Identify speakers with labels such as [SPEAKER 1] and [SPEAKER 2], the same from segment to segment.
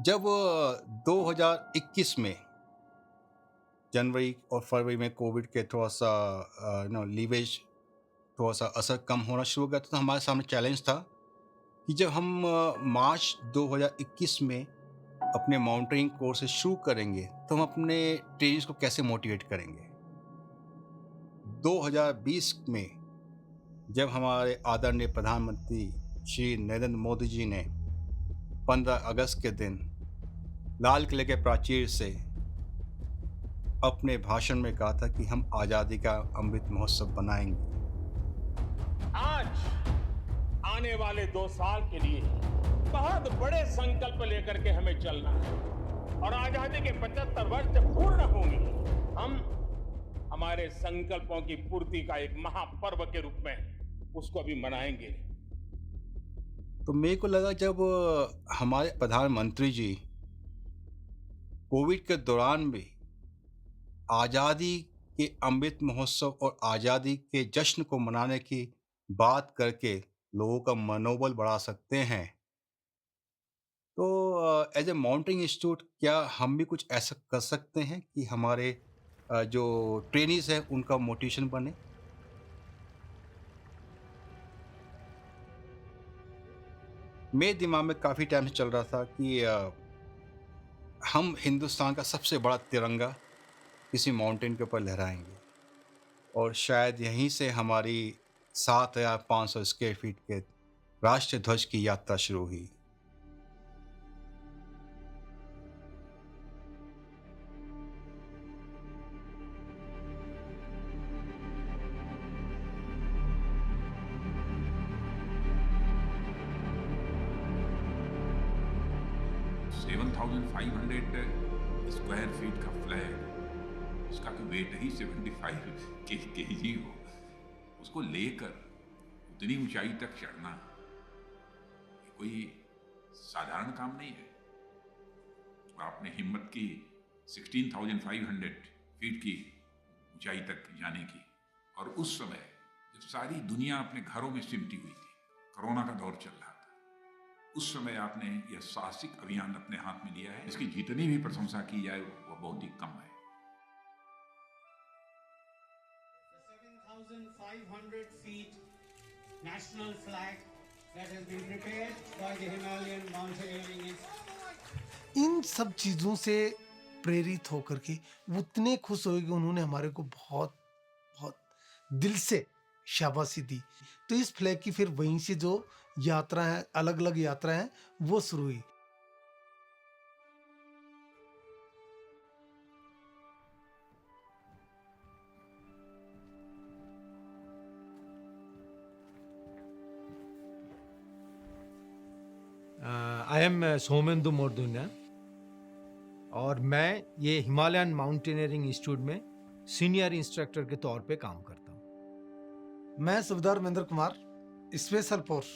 [SPEAKER 1] जब 2021 में जनवरी और फरवरी में कोविड के थोड़ा-सा लीवेज थोड़ा-सा असर कम होना शुरू हो गया था, तो हमारे सामने चैलेंज था कि जब हम मार्च 2021 में अपने माउंटेनिंग कोर्सेज़ शुरू करेंगे, तो हम अपने ट्रेनीज़ को कैसे मोटिवेट करेंगे? 2020 में जब हमारे आदरणीय प्रधानमंत्री श्री नरेंद्र मोदी जी ने 15 अगस्त के दिन लाल किले के प्राचीर से अपने भाषण में कहा था कि हम आज़ादी का अमृत महोत्सव बनाएँगे।
[SPEAKER 2] आज आने वाले 2 साल के लिए बहुत बड़े संकल्प लेकर के हमें चलना है। और आजादी के 75 वर्ष जब पूर्ण होंगे, हम हमारे संकल्पों की पूर्ति का एक महापर्व के रूप में उसको भी मनाएंगे।
[SPEAKER 1] तो मेरे को लगा जब हमारे प्रधानमंत्री जी कोविड के दौरान भी आज़ादी के अमृत महोत्सव और आज़ादी के जश्न को मनाने की बात करके लोगों का मनोबल बढ़ा सकते हैं, तो एज ए माउंटेनिंग इंस्टीट्यूट क्या हम भी कुछ ऐसा कर सकते हैं कि हमारे जो ट्रेनीज हैं उनका मोटिवेशन बने? मेरे दिमाग में काफ़ी टाइम से चल रहा था कि हम हिंदुस्तान का सबसे बड़ा तिरंगा किसी माउंटेन के ऊपर लहराएंगे और शायद यहीं से हमारी 7,500 स्क्वायर फीट के राष्ट्रीय ध्वज की यात्रा शुरू हुई।
[SPEAKER 3] 7,500 स्क्वायर फीट का फ्लैग, उसका तो वेट ही 75 केजी हो, उसको लेकर उतनी ऊंचाई तक चढ़ना ये कोई साधारण काम नहीं है। और आपने हिम्मत की 16,500 फीट की ऊंचाई तक जाने की, और उस समय जब सारी दुनिया अपने घरों में सिमटी हुई थी, कोरोना का दौर चल रहा था, उस समय आपने यह साहसिक अभियान अपने हाथ में लिया है। इसकी जितनी भी प्रशंसा की जाए वह बहुत ही कम है।
[SPEAKER 4] 7,500 feet national flag that has been prepared by the Himalayan Mountaineering Institute.
[SPEAKER 5] इन सब चीज़ों से प्रेरित होकर के वो इतने खुश हुए कि उन्होंने हमारे को बहुत बहुत दिल से शाबाशी दी। तो इस फ्लैग की फिर वहीं से जो यात्रा है, अलग अलग यात्रा है, वो शुरू हुई।
[SPEAKER 6] आई एम सोमेंदु मोर्दुन्या और मैं ये हिमालयन माउंटेनियरिंग इंस्टीट्यूट में सीनियर इंस्ट्रक्टर के तौर पे काम करता हूँ।
[SPEAKER 5] मैं सुबेदार महेंद्र कुमार, स्पेशल फोर्स,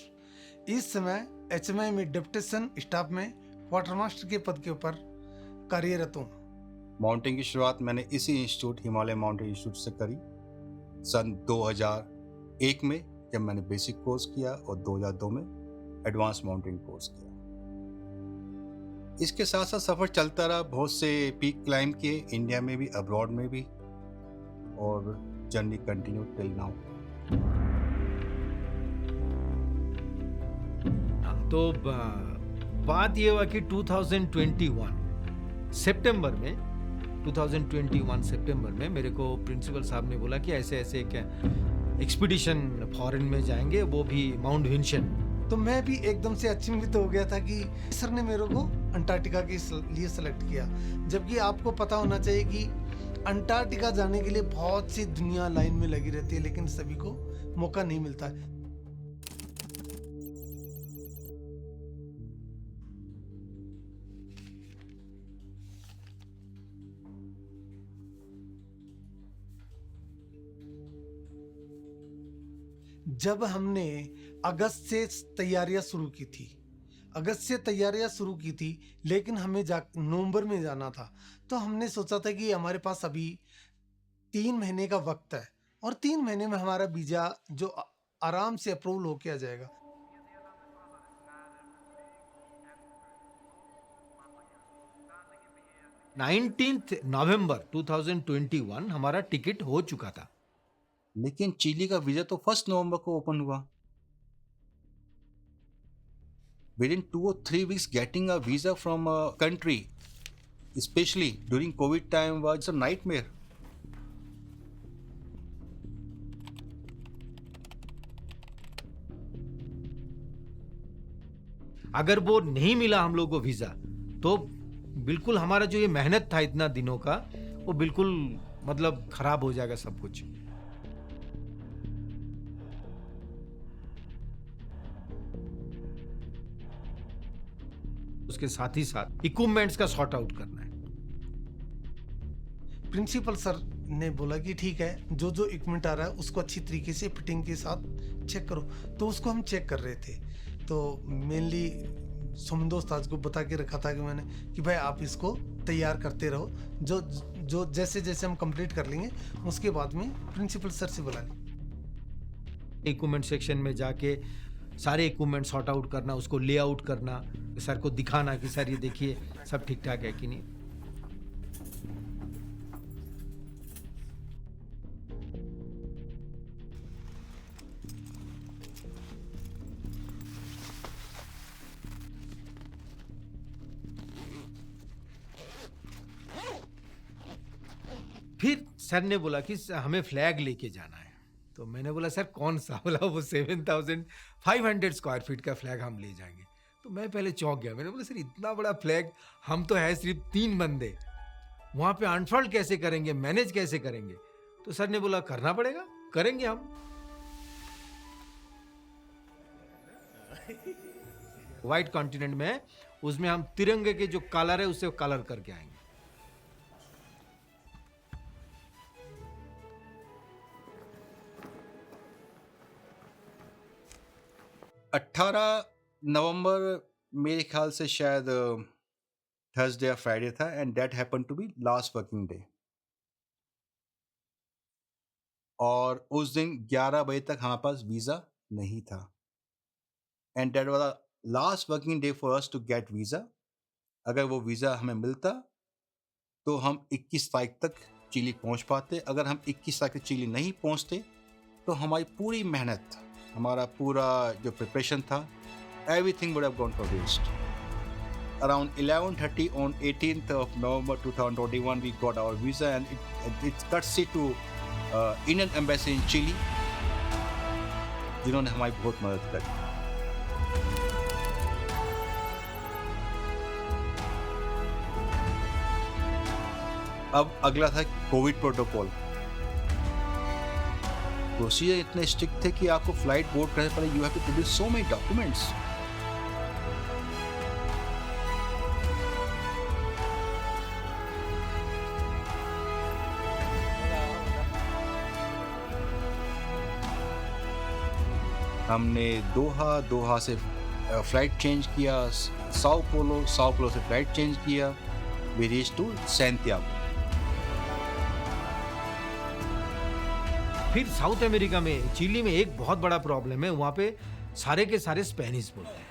[SPEAKER 5] इस समय एचएमआई में डेप्यूटेशन स्टाफ में क्वार्टर मास्टर के पद के ऊपर कार्यरत हूँ।
[SPEAKER 1] माउंटेनिंग की शुरुआत मैंने इसी इंस्टीट्यूट हिमालय माउंटेन इंस्टीट्यूट से करी सन 2001 में, जब मैंने बेसिक कोर्स किया, और 2002 में एडवांस माउंटेनिंग कोर्स किया। इसके साथ साथ सफ़र चलता रहा, बहुत से पीक क्लाइंब किए, इंडिया में भी, अब्रॉड में भी, और जर्नी कंटिन्यू टिल नाउ।
[SPEAKER 6] तो बात ये हुआ कि 2021 सितंबर में मेरे को प्रिंसिपल साहब ने बोला कि ऐसे ऐसे एक एक्सपीडिशन फॉरेन में जाएंगे, वो भी माउंट विंशन।
[SPEAKER 5] तो मैं भी एकदम से अचंभित हो गया था कि सर ने मेरे को अंटार्कटिका के लिए सेलेक्ट किया, जबकि आपको पता होना चाहिए कि अंटार्कटिका जाने के लिए बहुत सी दुनिया लाइन में लगी रहती है, लेकिन सभी को मौका नहीं मिलता है। जब हमने अगस्त से तैयारियां शुरू की थी, लेकिन हमें नवंबर में जाना था, तो हमने सोचा था कि हमारे पास अभी 3 महीने का वक्त है और 3 महीने में हमारा वीजा जो आराम से अप्रूवल होके आ जाएगा।
[SPEAKER 6] 19 नवंबर 2021 हमारा टिकट हो चुका था।
[SPEAKER 1] लेकिन चिली का वीजा तो 1 नवंबर को ओपन हुआ। Within 2 or 3 weeks getting a visa from a country, especially during COVID time, was a nightmare.
[SPEAKER 6] अगर वो नहीं मिला हम लोग को वीजा तो बिल्कुल हमारा जो ये मेहनत था इतना दिनों का वो बिल्कुल मतलब खराब हो जाएगा सब कुछ। उसके साथ ही साथ इक्विपमेंट्स का सॉर्ट आउट करना है।
[SPEAKER 5] प्रिंसिपल सर ने बोला कि ठीक है, जो जो इक्विपमेंट आ रहा है उसको अच्छी तरीके से फिटिंग के साथ चेक करो। तो उसको हम चेक कर रहे थे। तो मेनली सोमन उस्ताद को बता के रखा था कि मैंने कि भाई आप इसको तैयार करते रहो, जो जो जैसे जैसे हम कंप्लीट कर लेंगे उसके बाद में प्रिंसिपल सर से बुला लें।
[SPEAKER 6] इक्विपमेंट सेक्शन में जाके सारे इक्विपमेंट सॉर्ट आउट करना, उसको लेआउट करना, सर को दिखाना कि सर ये देखिए सब ठीक ठाक है कि नहीं। फिर सर ने बोला कि हमें फ्लैग लेके जाना है। तो मैंने बोला सर कौन सा? बोला वो 7,500 स्क्वायर फीट का फ्लैग हम ले जाएंगे। तो मैं पहले चौंक गया। मैंने बोला सर इतना बड़ा फ्लैग, हम तो है सिर्फ 3 बंदे, वहाँ पे अनफोल्ड कैसे करेंगे, मैनेज कैसे करेंगे? तो सर ने बोला करना पड़ेगा, करेंगे हम। व्हाइट कॉन्टिनेंट में उसमें हम तिरंगे के जो कलर है उससे कलर करके आएंगे।
[SPEAKER 1] 18 नवंबर मेरे ख्याल से शायद थर्सडे या फ्राइडे था, and that happen to be last working day. और उस दिन 11 बजे तक हमारे पास वीज़ा नहीं था, and that was the last working day for us to get visa. अगर वो वीज़ा हमें मिलता तो हम 21 तारीख तक चिली पहुंच पाते। अगर हम 21 तारीख तक चिली नहीं पहुंचते तो हमारी पूरी मेहनत, हमारा पूरा जो प्रिपरेशन था, everything would have gone for waste. Around 11:30 on 18th of November 2021, we got our visa, and it's courtesy to Indian Embassy in Chile, जिन्होंने हमारी बहुत मदद करी। अब अगला था कोविड प्रोटोकॉल। प्रोसीजर इतने स्ट्रिक्ट थे कि आपको फ्लाइट बोर्ड करने पड़े, you have to produce so many documents. हमने दोहा से फ्लाइट चेंज किया, साओ पोलो से फ्लाइट चेंज किया, वी रीच टू सैंटियागो।
[SPEAKER 6] फिर साउथ अमेरिका में, चिली में एक बहुत बड़ा प्रॉब्लम है, वहाँ पे सारे के सारे स्पेनिश बोलते हैं।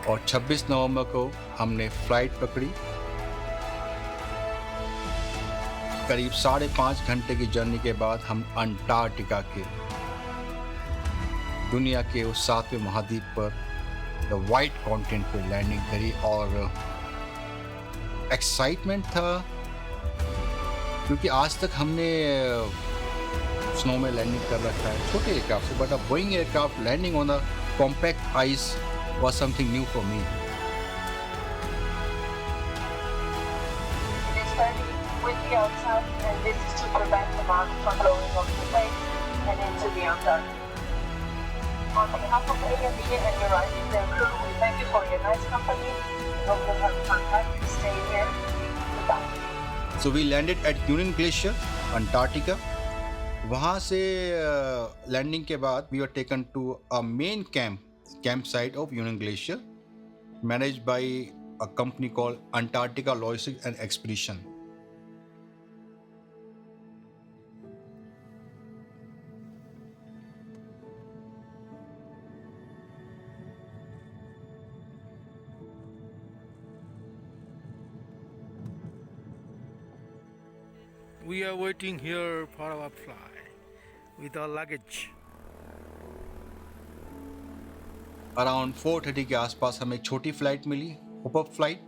[SPEAKER 1] और 26 नवंबर को हमने फ्लाइट पकड़ी। करीब 5.5 घंटे की जर्नी के बाद हम अंटार्कटिका के, दुनिया के उस 7वें महाद्वीप पर, द वाइट कॉन्टिनेंट पे लैंडिंग करी। और एक्साइटमेंट था क्योंकि आज तक हमने स्नो में लैंडिंग कर रखा है छोटे एयरक्राफ्ट से, but a Boeing aircraft landing on the compact ice was something new for me.
[SPEAKER 7] Windy outside, and this is to prevent the mud from blowing off the lakes and into the Antarctic. On behalf of AME and your their crew, we thank you for your nice company. We hope you'll have fun time to stay here. Goodbye.
[SPEAKER 1] So we landed at Union Glacier, Antarctica. वहाँ से landing के बाद we were taken to a main campsite of Union Glacier, managed by a company called Antarctica Logistics and Expedition.
[SPEAKER 6] We are waiting here for our flight with our luggage.
[SPEAKER 1] Around 4:30 के आसपास हमें एक छोटी flight मिली, hoop flight,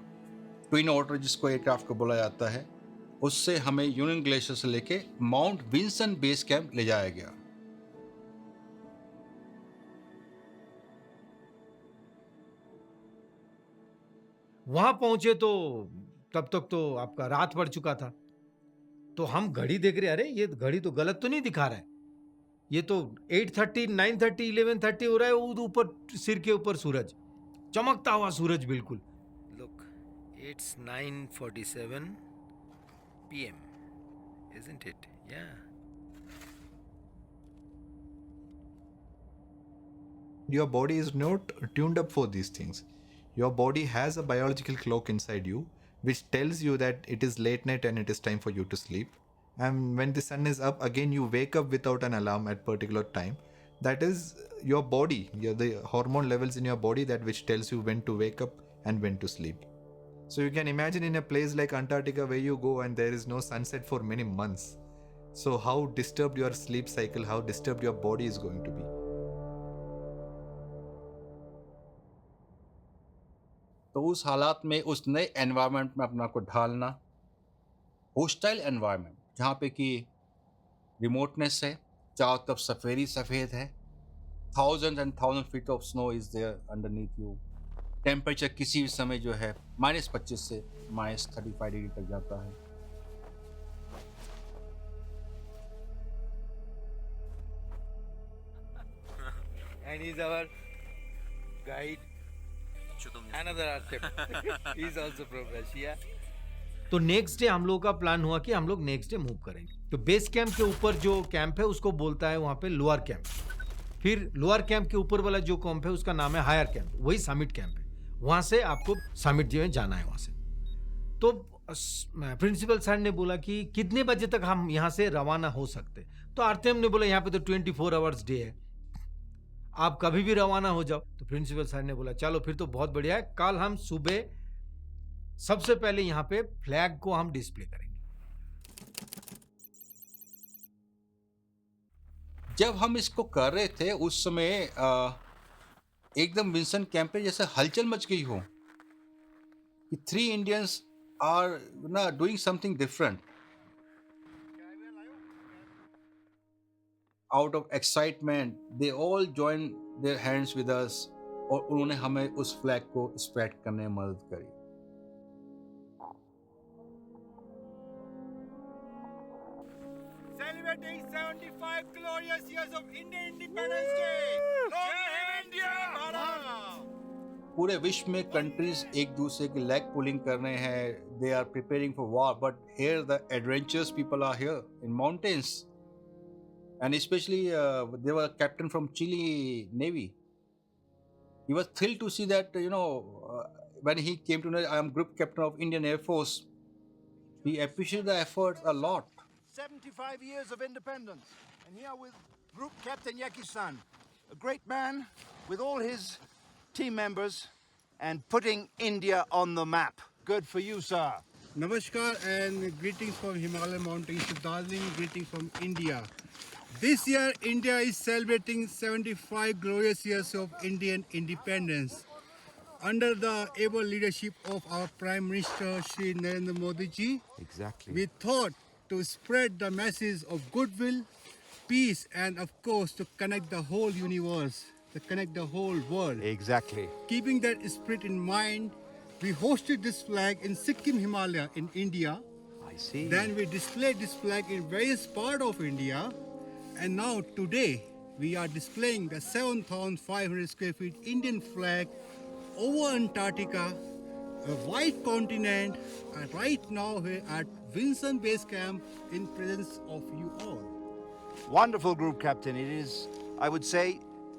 [SPEAKER 1] twin otter जिसको aircraft को बोला जाता है। उससे हमें यूनियन ग्लेशियर से लेके माउंट विंसन बेस कैंप ले जाया गया।
[SPEAKER 6] वहां पहुंचे तो तब तक तो आपका रात पड़ चुका था। तो हम घड़ी देख रहे, अरे ये घड़ी तो गलत तो नहीं दिखा रहा है, ये तो 8:30, 9:30, 11:30 हो रहा है। ऊपर सिर के ऊपर सूरज, चमकता हुआ सूरज बिल्कुल। Look, it's 9:47 PM, isn't it? Yeah.
[SPEAKER 8] Your body is not tuned up for these things. Your body has a biological clock inside you which tells you that it is late night and it is time for you to sleep. And when the sun is up, again you wake up without an alarm at particular time. That is your body, the hormone levels in your body that which tells you when to wake up and when to sleep. So you can imagine in a place like Antarctica where you go and there is no sunset for many months. So how disturbed your sleep cycle, how disturbed your body is going to be.
[SPEAKER 1] तो उस हालात में, उस नए environment में अपना को ढालना, होस्टाइल एनवायरनमेंट जहाँ पे कि रिमोटनेस है, चारों तरफ सफ़ेद सफ़ेद है, thousand and thousand feet of snow is there underneath you. Temperature किसी भी समय जो है -25 से -35 डिग्री तक जाता है।
[SPEAKER 6] And he's our guide. Another architect. He's also from Russia. तो नेक्स्ट डे हम लोगों का प्लान हुआ कि हम लोग नेक्स्ट डे मूव करेंगे। तो बेस कैंप के ऊपर जो कैंप है उसको बोलता है वहां पे लोअर कैंप। फिर लोअर कैंप के ऊपर वाला जो कैंप है उसका नाम है हायर कैंप, वही समिट कैंप है। वहां से आपको समिट जो है जाना है वहां से। तो प्रिंसिपल सर ने बोला कि कितने बजे तक हम यहाँ से रवाना हो सकते। तो आरतीएम ने बोला यहाँ पे तो 24 आवर्स डे है, आप कभी भी रवाना हो जाओ। तो प्रिंसिपल सर ने बोला चलो फिर तो बहुत बढ़िया है, कल हम सुबह सबसे पहले यहाँ पे फ्लैग को हम डिस्प्ले करेंगे।
[SPEAKER 1] जब हम इसको कर रहे थे उस समय एकदम विंसन कैंप पे जैसे हलचल मच गई हो कि 3 इंडियंस आर ना doing something different. Out of excitement they all join their hands with us और उन्होंने हमें उस फ्लैग को स्प्रेड करने में मदद करी।
[SPEAKER 9] Celebrating 75 glorious years of Indian Independence Day! Jai India!
[SPEAKER 1] पूरे विश्व में कंट्रीज एक दूसरे की लेग पुलिंग कर रहे हैं, they are preparing for war, but here the adventurous people are here in mountains and specially there was a captain from Chile navy. He was thrilled to see that, when he came to know I am group captain of Indian Air Force, he appreciated the efforts a lot.
[SPEAKER 9] 75 years of independence, and here with Group Captain Yaki-san, a great man with all his team members and putting India on the map. Good for you, sir.
[SPEAKER 10] Namaskar and greetings from Himalayan mountains to Darjeeling, greetings from India. This year, India is celebrating 75 glorious years of Indian independence. Under the able leadership of our Prime Minister, Shri Narendra Modi ji,
[SPEAKER 9] Exactly.
[SPEAKER 10] we thought to spread the message of goodwill, peace, and of course to connect the whole universe, to connect the whole world.
[SPEAKER 9] Exactly.
[SPEAKER 10] Keeping that spirit in mind, we hosted this flag in Sikkim Himalaya in India.
[SPEAKER 9] I see.
[SPEAKER 10] Then we displayed this flag in various parts of India. And now today we are displaying the 7,500 square feet Indian flag over Antarctica, a white continent, and right now we're at Vinson Base Camp in presence of you all.
[SPEAKER 9] Wonderful group captain. It is, I would say,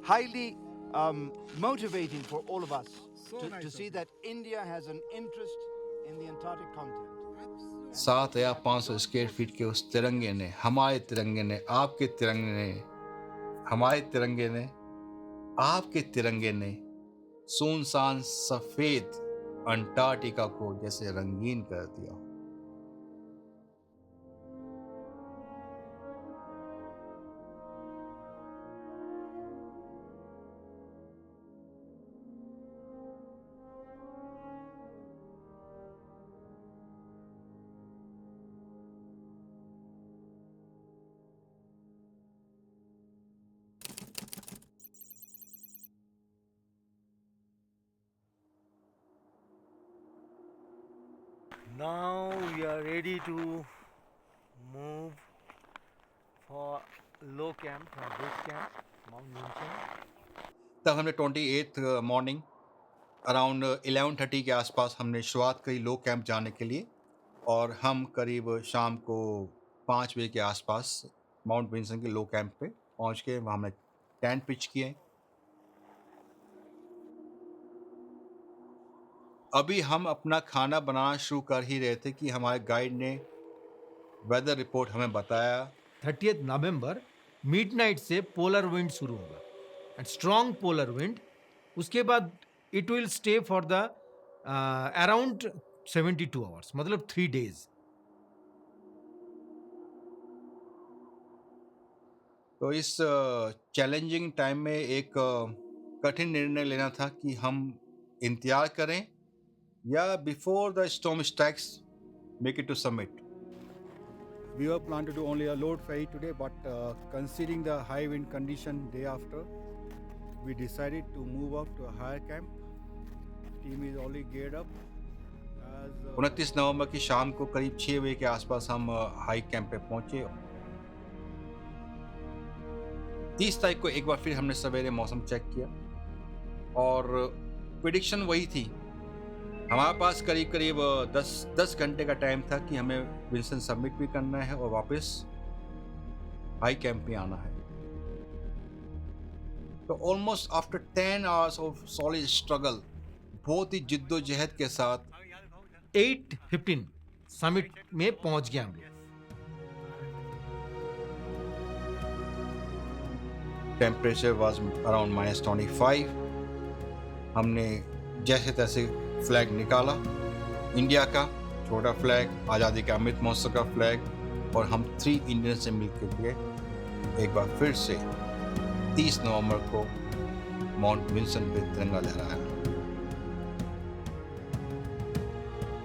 [SPEAKER 9] highly motivating for all of us
[SPEAKER 10] So
[SPEAKER 9] to
[SPEAKER 10] nice
[SPEAKER 9] see
[SPEAKER 10] of
[SPEAKER 9] that India has an interest in the Antarctic continent.
[SPEAKER 1] 7,500 square feet के उस तिरंगे ने, हमारे तिरंगे ने, आपके तिरंगे ने, हमारे तिरंगे ने, आपके तिरंगे ने सुनसान सफेद अंटार्कटिका को जैसे रंगीन कर दिया।
[SPEAKER 6] Now we are ready to move for low camp, for base camp, Mount Vinson.
[SPEAKER 1] तब हमने 28th मॉर्निंग अराउंड 11:30 के आसपास हमने शुरुआत करी लो कैंप जाने के लिए, और हम करीब शाम को 5 बजे के आसपास माउंट विंसन के लो कैंप पे पहुंच के वहाँ हमने टेंट पिच किए। अभी हम अपना खाना बनाना शुरू कर ही रहे थे कि हमारे गाइड ने वेदर रिपोर्ट हमें बताया
[SPEAKER 6] 30th नवंबर मिडनाइट से पोलर विंड शुरू होगा एंड स्ट्रॉन्ग पोलर विंड। उसके बाद it will stay for the around 72 hours, मतलब 3 days।
[SPEAKER 1] तो इस चैलेंजिंग टाइम में एक कठिन निर्णय लेना था कि हम इंतजार करें या before the storm strikes make it to summit.
[SPEAKER 10] We were planned to do only a load ferry today, but considering the high wind condition day after, we decided to move up to a higher camp. Team is already geared up.
[SPEAKER 1] 29 नवंबर की शाम को करीब 6 बजे के आसपास हम high camp पे पहुंचे। 30 तारीख को एक बार फिर हमने सवेरे मौसम चेक किया और प्रिडिक्शन वही थी। हमारे पास करीब करीब 10 घंटे का टाइम था कि हमें विल्सन सबमिट भी करना है और वापस हाई कैंप में आना है। तो almost after 10 hours of solid struggle, बहुत ही जिद्दोजहद के साथ
[SPEAKER 6] 8:15 समिट में पहुंच गए हम लोग।
[SPEAKER 1] Temperature was around -25। हमने जैसे तैसे फ्लैग निकाला, इंडिया का छोटा फ्लैग, आज़ादी के अमृत महोत्सव का फ्लैग, और हम 3 इंडियन से मिलकर के एक बार फिर से 30 नवंबर को माउंट विल्सन पे तिरंगा लहराया।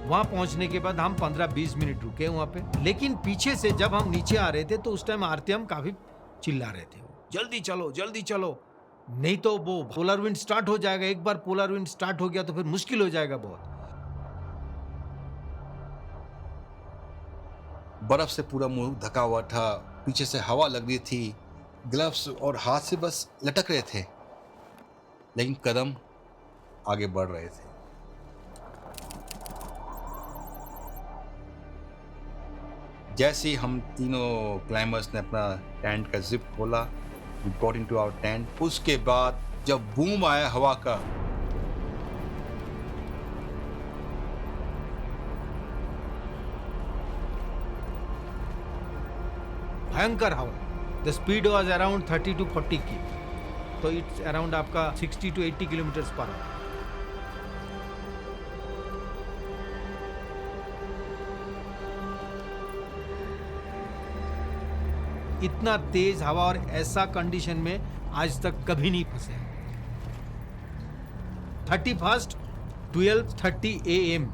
[SPEAKER 6] वहां पहुंचने के बाद हम 15-20 मिनट रुके वहां पे, लेकिन पीछे से जब हम नीचे आ रहे थे तो उस टाइम आरतीएम काफी चिल्ला रहे थे, जल्दी चलो जल्दी चलो, नहीं तो वो पोलर विंड स्टार्ट हो जाएगा। एक बार पोलर विंड स्टार्ट हो गया तो फिर मुश्किल हो जाएगा बहुत।
[SPEAKER 1] बर्फ से पूरा मुंह ढका हुआ था, पीछे से हवा लग रही थी, ग्लव्स और हाथ से बस लटक रहे थे, लेकिन कदम आगे बढ़ रहे थे। जैसे ही हम तीनों क्लाइंबर्स ने अपना टेंट का जिप खोला, we got into our tent, उसके बाद जब बूम आया हवा का,
[SPEAKER 6] भयंकर हवा। The speed was around 30 to 40 की, तो इट्स अराउंड आपका 60 to 80 किलोमीटर पर आवर। इतना तेज हवा और ऐसा कंडीशन में आज तक कभी नहीं फंसे। 31st 12:30 AM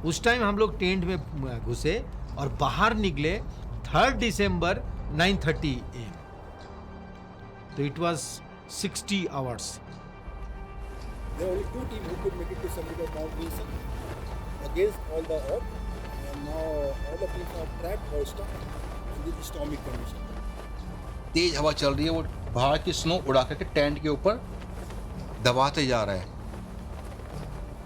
[SPEAKER 6] उस टाइम हम लोग टेंट में घुसे और बाहर निकले 3rd December 9:30 AM। तो it was 60 hours।
[SPEAKER 10] There were only 2 teams who could make it to summit of Mount Wilson against all the odds, and now all the teams are trapped or stuck in this stormy condition.
[SPEAKER 1] तेज हवा चल रही है, वो बाहर की snow उड़ा करके tent के ऊपर दबाते जा रहा है।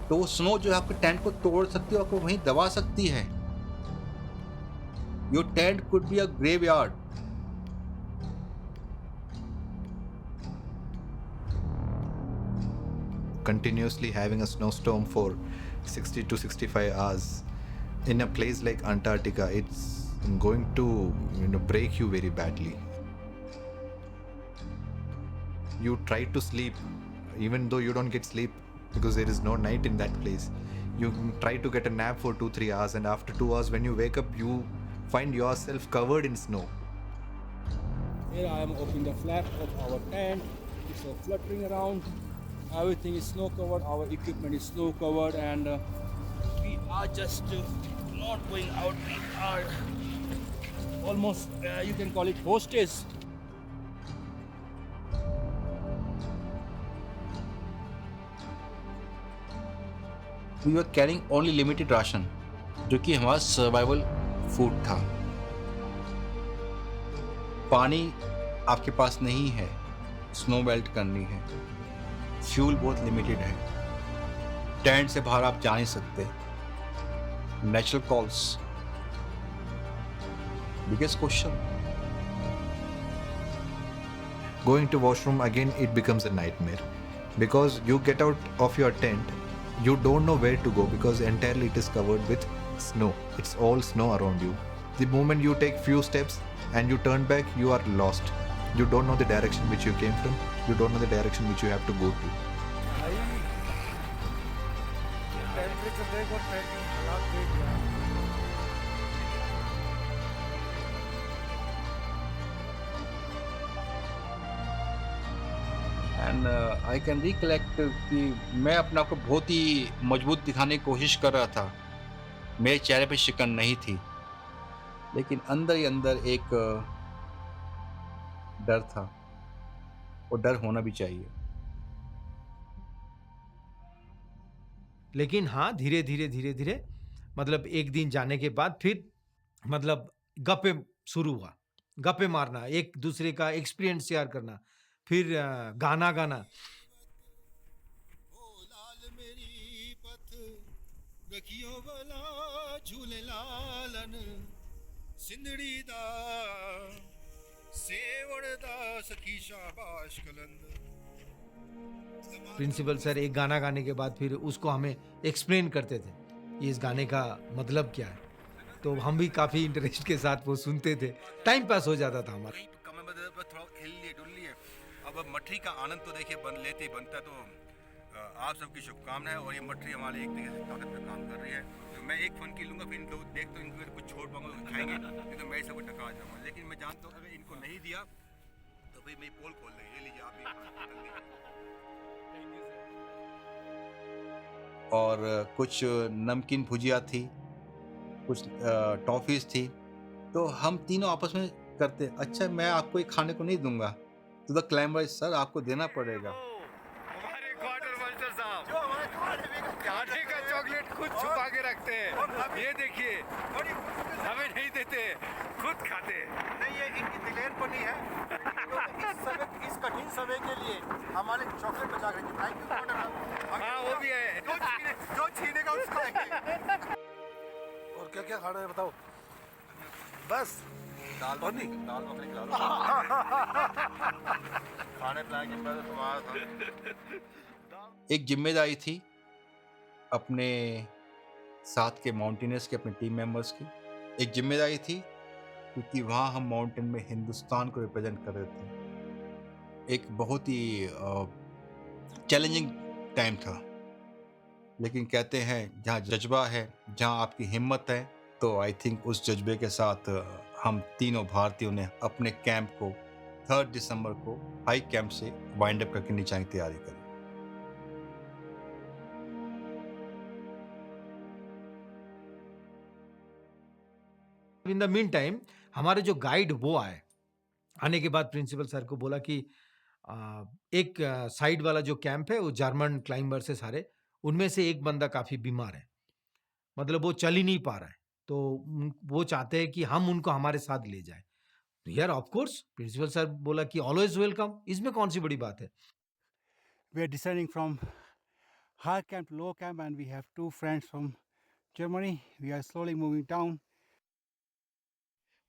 [SPEAKER 1] तो वो स्नो जो है आपके टेंट को तोड़ सकती है, आपको वहीं दबा सकती है। Your tent could be a graveyard.
[SPEAKER 8] Continuously having a snowstorm for 60 to 65 hours in a place like Antarctica, it's going to break you very badly. You try to sleep, even though you don't get sleep because there is no night in that place. You try to get a nap for 2-3 hours, and after 2 hours when you wake up, you find yourself covered in snow.
[SPEAKER 10] Here I am opening the flap of our tent. It's fluttering around. Everything is snow covered. Our equipment is snow covered, and we are just not going out. We are almost, you can call it hostage.
[SPEAKER 1] We were carrying only limited ration. जो कि हमारा survival food था। पानी आपके पास नहीं है, snow melt करनी है, फ्यूल बहुत लिमिटेड है, टेंट से बाहर आप जा नहीं सकते, natural calls, biggest question.
[SPEAKER 8] Going to washroom again, it becomes a nightmare because you get out of your tent, you don't know where to go because entirely it is covered with snow. It's all snow around you. The moment you take few steps and you turn back, you are lost. You don't know the direction which you came from. You don't know the direction which you have to go to.
[SPEAKER 1] And I can recollect कि मैं अपने आप को बहुत ही मजबूत दिखाने की कोशिश कर रहा था। मेरे चेहरे पे शिकन नहीं थी, लेकिन अंदर ही अंदर एक डर था, और डर होना भी चाहिए।
[SPEAKER 6] लेकिन हाँ, धीरे धीरे धीरे धीरे मतलब एक दिन जाने के बाद फिर मतलब गप्पे शुरू हुआ, गप्पे मारना, एक दूसरे का एक्सपीरियंस शेयर करना, फिर गाना गाना। प्रिंसिपल सर एक गाना गाने के बाद फिर उसको हमें एक्सप्लेन करते थे, ये इस गाने का मतलब क्या है, तो हम भी काफी इंटरेस्ट के साथ वो सुनते थे, टाइम पास हो जाता था हमारा।
[SPEAKER 11] अब मठरी का आनंद तो देखिए लेते ही बनता है, तो आप सबकी शुभकामनाएं। और ये मठरी हमारे एक तरीके से ताकत पे काम कर रही है। तो मैं एक फन की लूँगा, फिर इन लोग देख तो इनको कुछ छोड़ पाऊंगा, खाएंगे, नहीं तो मैं सब टका जाऊँगा। लेकिन मैं जानता हूँ अगर इनको नहीं दिया तो भाई मेरी पोल खोल देंगे। ये लीजिए आप ही।
[SPEAKER 1] और कुछ नमकीन भुजिया थी, कुछ टॉफीज थी, तो हम तीनों आपस में करते, अच्छा मैं आपको ये खाने को नहीं दूंगा, तो द क्लाइंबर सर आपको देना पड़ेगा।
[SPEAKER 11] हमारे क्वार्टर मास्टर साहब जो हमारे खाने का चॉकलेट खुद छुपा के रखते हैं, ये देखिए, हमें नहीं देते, खुद खाते। नहीं, ये इनकी दिलेरपनी है। इस कठिन समय के लिए हमारे चॉकलेट बचा के रखिए। Thank you. हाँ, वो भी है, जो छीनेगा उसको खाएंगे।
[SPEAKER 5] और क्या क्या खाना है बताओ? बस
[SPEAKER 11] दाल मखनी खिला दो। खाने पिलाने के बाद तुम्हारा था।
[SPEAKER 1] एक जिम्मेदारी थी अपने साथ के माउंटेनियर्स की, अपने टीम मेंबर्स की, एक जिम्मेदारी थी क्योंकि वहाँ हम माउंटेन में हिंदुस्तान को रिप्रेजेंट कर रहे थे। एक बहुत ही चैलेंजिंग टाइम था, लेकिन कहते हैं जहाँ जज्बा है, जहाँ आपकी हिम्मत है, तो आई थिंक उस जज्बे के साथ हम तीनों भारतीयों ने अपने कैंप को 3 दिसंबर को हाई कैंप से वाइंड अप करके नीचे आने की तैयारी करी।
[SPEAKER 6] इन द मीन टाइम हमारे जो गाइड वो आने के बाद प्रिंसिपल सर को बोला कि एक साइड वाला जो कैंप है वो जर्मन क्लाइंबर से सारे, उनमें से एक बंदा काफी बीमार है, मतलब वो चल ही नहीं पा रहा है, तो वो चाहते हैं कि हम उनको हमारे साथ ले जाए। यार ऑफ कोर्स प्रिंसिपल सर बोला कि ऑलवेज वेलकम, इसमें कौन सी बड़ी बात है।
[SPEAKER 10] We are descending from high camp to low camp, and we have 2 friends from Germany. We are slowly moving down.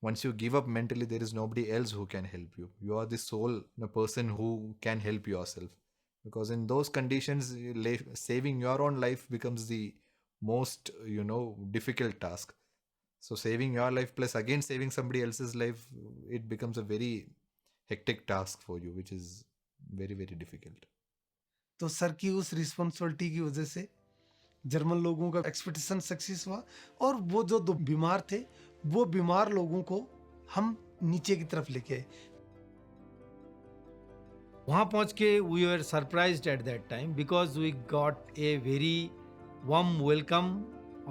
[SPEAKER 8] Once you give up mentally, there is nobody else who can help you. You are the sole person who can help yourself. Because in those conditions, saving your own life becomes the most, difficult task. So saving your life plus again saving somebody else's life, it becomes a very hectic task for you, which is very, very difficult.
[SPEAKER 5] तो sir की उस responsibility की वजह से German लोगों का expectation success हुआ, और वो जो 2 बीमार थे, वो बीमार लोगों को हम नीचे की तरफ लेके आए।
[SPEAKER 6] वहां पहुंच के we were surprised at that time because we got a very warm welcome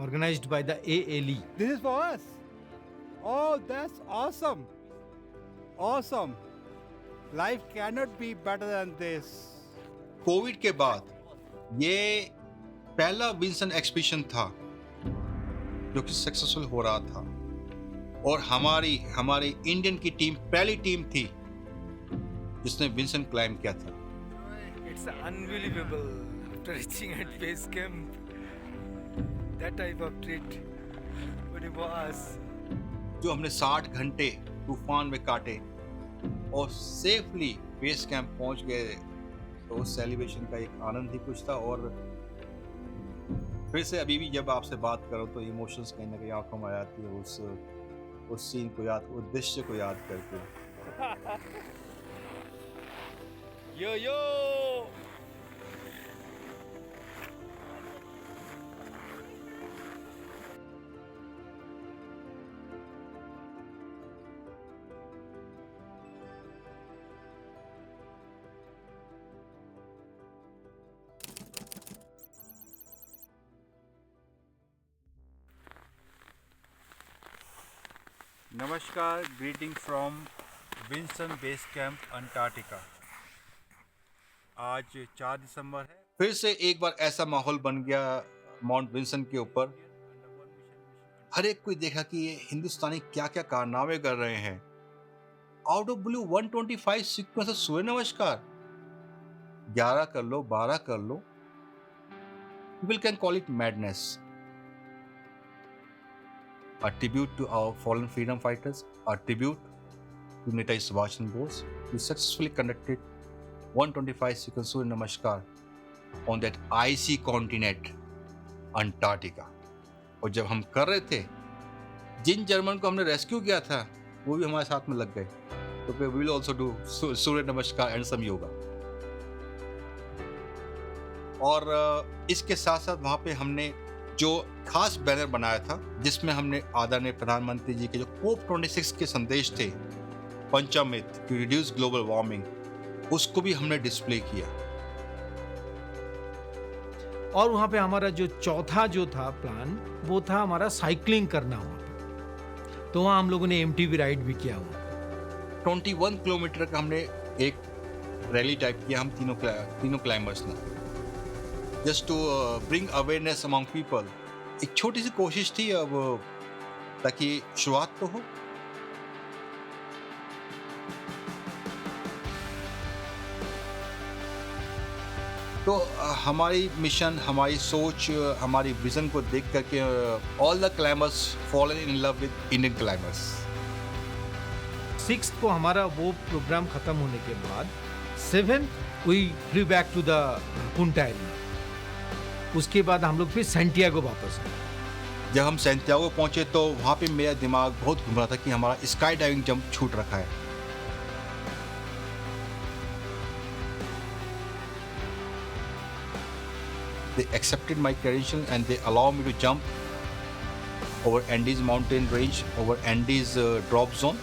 [SPEAKER 6] organized by the ALE.
[SPEAKER 10] This is for us. Oh, that's awesome. Awesome. Life cannot be better than this.
[SPEAKER 1] Covid के बाद ये पहला Wilson expedition था जो कि successful हो रहा था, और हमारी इंडियन की टीम पहली टीम थी जिसने विंसन क्लाइम किया था।
[SPEAKER 6] It's unbelievable after reaching at base camp. That type of treat. What it was.
[SPEAKER 1] जो हमने 60 घंटे तूफान में काटे और सेफली बेस कैंप पहुंच गए, तो उस सेलिब्रेशन का एक आनंद ही कुछ था। और फिर से अभी भी जब आपसे बात करो तो इमोशंस कहीं ना कहीं आंखों में आ जाती है उस सीन को याद, उस दृश्य को याद करके।
[SPEAKER 6] Yo yo.
[SPEAKER 12] नमस्कार, greeting from Vinson base camp Antarctica. आज 4 दिसंबर है।
[SPEAKER 1] फिर से एक बार ऐसा माहौल बन गया माउंट विंसन के ऊपर। हर एक कोई देखा कि ये हिंदुस्तानी क्या क्या कारनामे कर रहे हैं। Out of blue 125 sequence of surya namaskar, 11 कर लो, 12 कर लो, people can call it madness. A tribute to our fallen freedom fighters, a tribute to Netaji Subhash Chandra Bose, who successfully conducted 125 seconds Surya Namaskar on that icy continent, Antarctica. और जब हम कर रहे थे, जिन German को हमने rescue किया था वो भी हमारे साथ में लग गए, तो we will also do सूर्य नमस्कार and some yoga. और इसके साथ साथ वहाँ पे हमने जो खास बैनर बनाया था जिसमें हमने आदरणीय प्रधानमंत्री जी के जो कोप 26 के संदेश थे, पंचामृत टू रिड्यूस ग्लोबल वार्मिंग, उसको भी हमने डिस्प्ले किया।
[SPEAKER 6] और वहाँ पे हमारा जो चौथा जो था प्लान, वो था हमारा साइकिलिंग करना वहाँ पे। तो वहाँ हम लोगों ने एमटीबी राइड भी किया हुआ।
[SPEAKER 1] 21 किलोमीटर का हमने एक रैली टाइप किया, हम तीनों क्लाइंबर्स ने, just to bring awareness among people. एक छोटी सी कोशिश थी अब, ताकि शुरुआत तो हो। तो हमारी मिशन, हमारी सोच, हमारी विजन को देख करके all the climbers fallen in love with Indian climbers.
[SPEAKER 6] 6th को हमारा वो प्रोग्राम खत्म होने के बाद 7th we flee back to the Punta area. उसके बाद हम लोग फिर सैंटियागो वापस आए।
[SPEAKER 1] जब हम सैंटियागो पहुंचे तो वहाँ पे मेरा दिमाग बहुत घूम रहा था कि हमारा स्काई डाइविंग जंप छूट रखा है। They accepted my credential and they allow me to jump over Andes mountain range, over Andes drop zone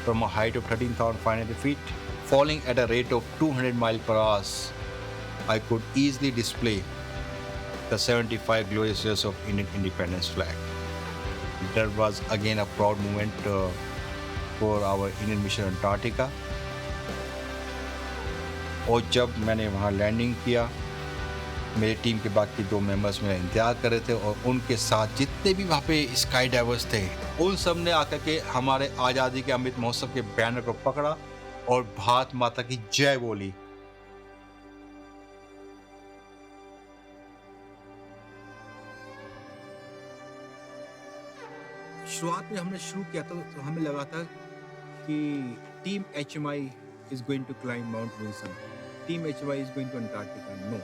[SPEAKER 1] from a height of 13,500 feet, falling at a rate of 200 miles per hour. I could easily display the 75 glorious years of Indian independence flag. That was again a proud moment for our Indian mission Antarctica. और जब मैंने वहाँ landing किया, मेरी team के बाकी 2 members मेरा इंतजार कर रहे थे और उनके साथ जितने भी वहाँ पे स्काई डाइवर्स थे, उन सब ने आकर के हमारे आज़ादी के अमृत महोत्सव के बैनर को पकड़ा और भारत माता की जय बोली। शुरुआत में हमने शुरू किया था तो हमें लगा था कि team HMI is going to climb Mount Wilson, Team HMI is going to Antarctica. No.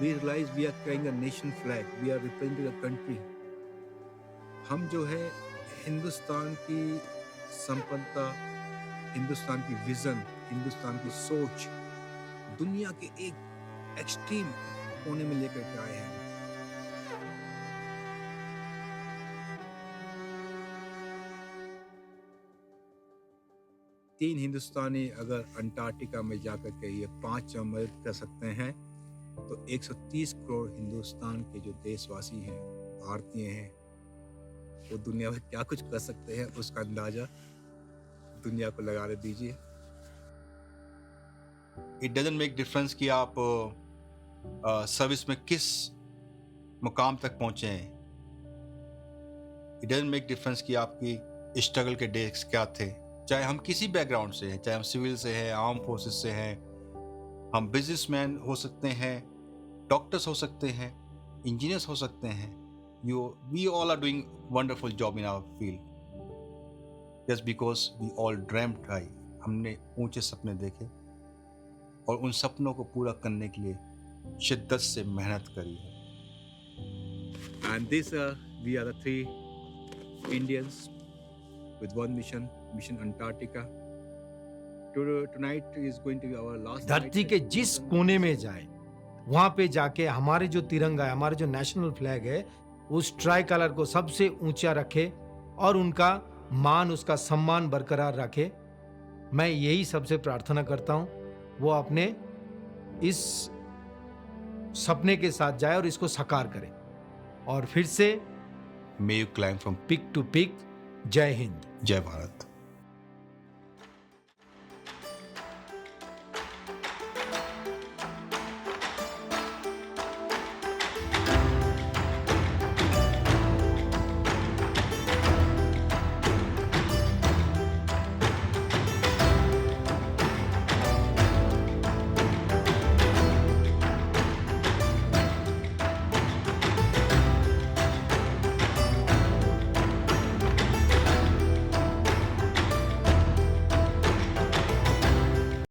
[SPEAKER 1] We realize we are carrying a nation flag. We are representing a country. हम जो है हिंदुस्तान की संपन्नता, हिंदुस्तान की विजन, हिंदुस्तान की सोच दुनिया के एक एक्सट्रीम कोने में लेकर के आए हैं। तीन हिंदुस्तानी अगर अंटार्कटिका में जाकर के ये 5 मदद कर सकते हैं, तो 130 करोड़ हिंदुस्तान के जो देशवासी हैं, भारतीय हैं, वो दुनिया में क्या कुछ कर सकते हैं, उसका अंदाजा दुनिया को लगा दीजिए। इट डजंट मेक डिफरेंस कि आप सर्विस में किस मुकाम तक पहुंचे हैं। इट डजंट मेक डिफरेंस कि आपकी स्ट्रगल के डेज क्या थे, चाहे हम किसी बैकग्राउंड से हैं, चाहे हम सिविल से हैं, आर्म फोर्सेस से हैं, हम बिजनेसमैन हो सकते हैं, डॉक्टर्स हो सकते हैं, इंजीनियर्स हो सकते हैं. We all are doing wonderful job in our field. Just because we all dreamt high. हमने ऊंचे सपने देखे और उन सपनों को पूरा करने के लिए शिद्दत से मेहनत करी है. And this we are the 3 Indians with one mission Antarctica. Tonight is going to be our last.
[SPEAKER 6] धरती के जिस कोने में जाए वहां पे जाके हमारे जो तिरंगा है, हमारे जो नेशनल फ्लैग है, उस ट्राई कलर को सबसे ऊंचा रखे और उनका मान, उसका सम्मान बरकरार रखे. मैं यही सबसे प्रार्थना करता हूं, वो अपने इस सपने के साथ जाए और इसको साकार करे. और फिर से
[SPEAKER 1] May you climb from
[SPEAKER 6] peak to peak. Jai Hind,
[SPEAKER 1] जय भारत.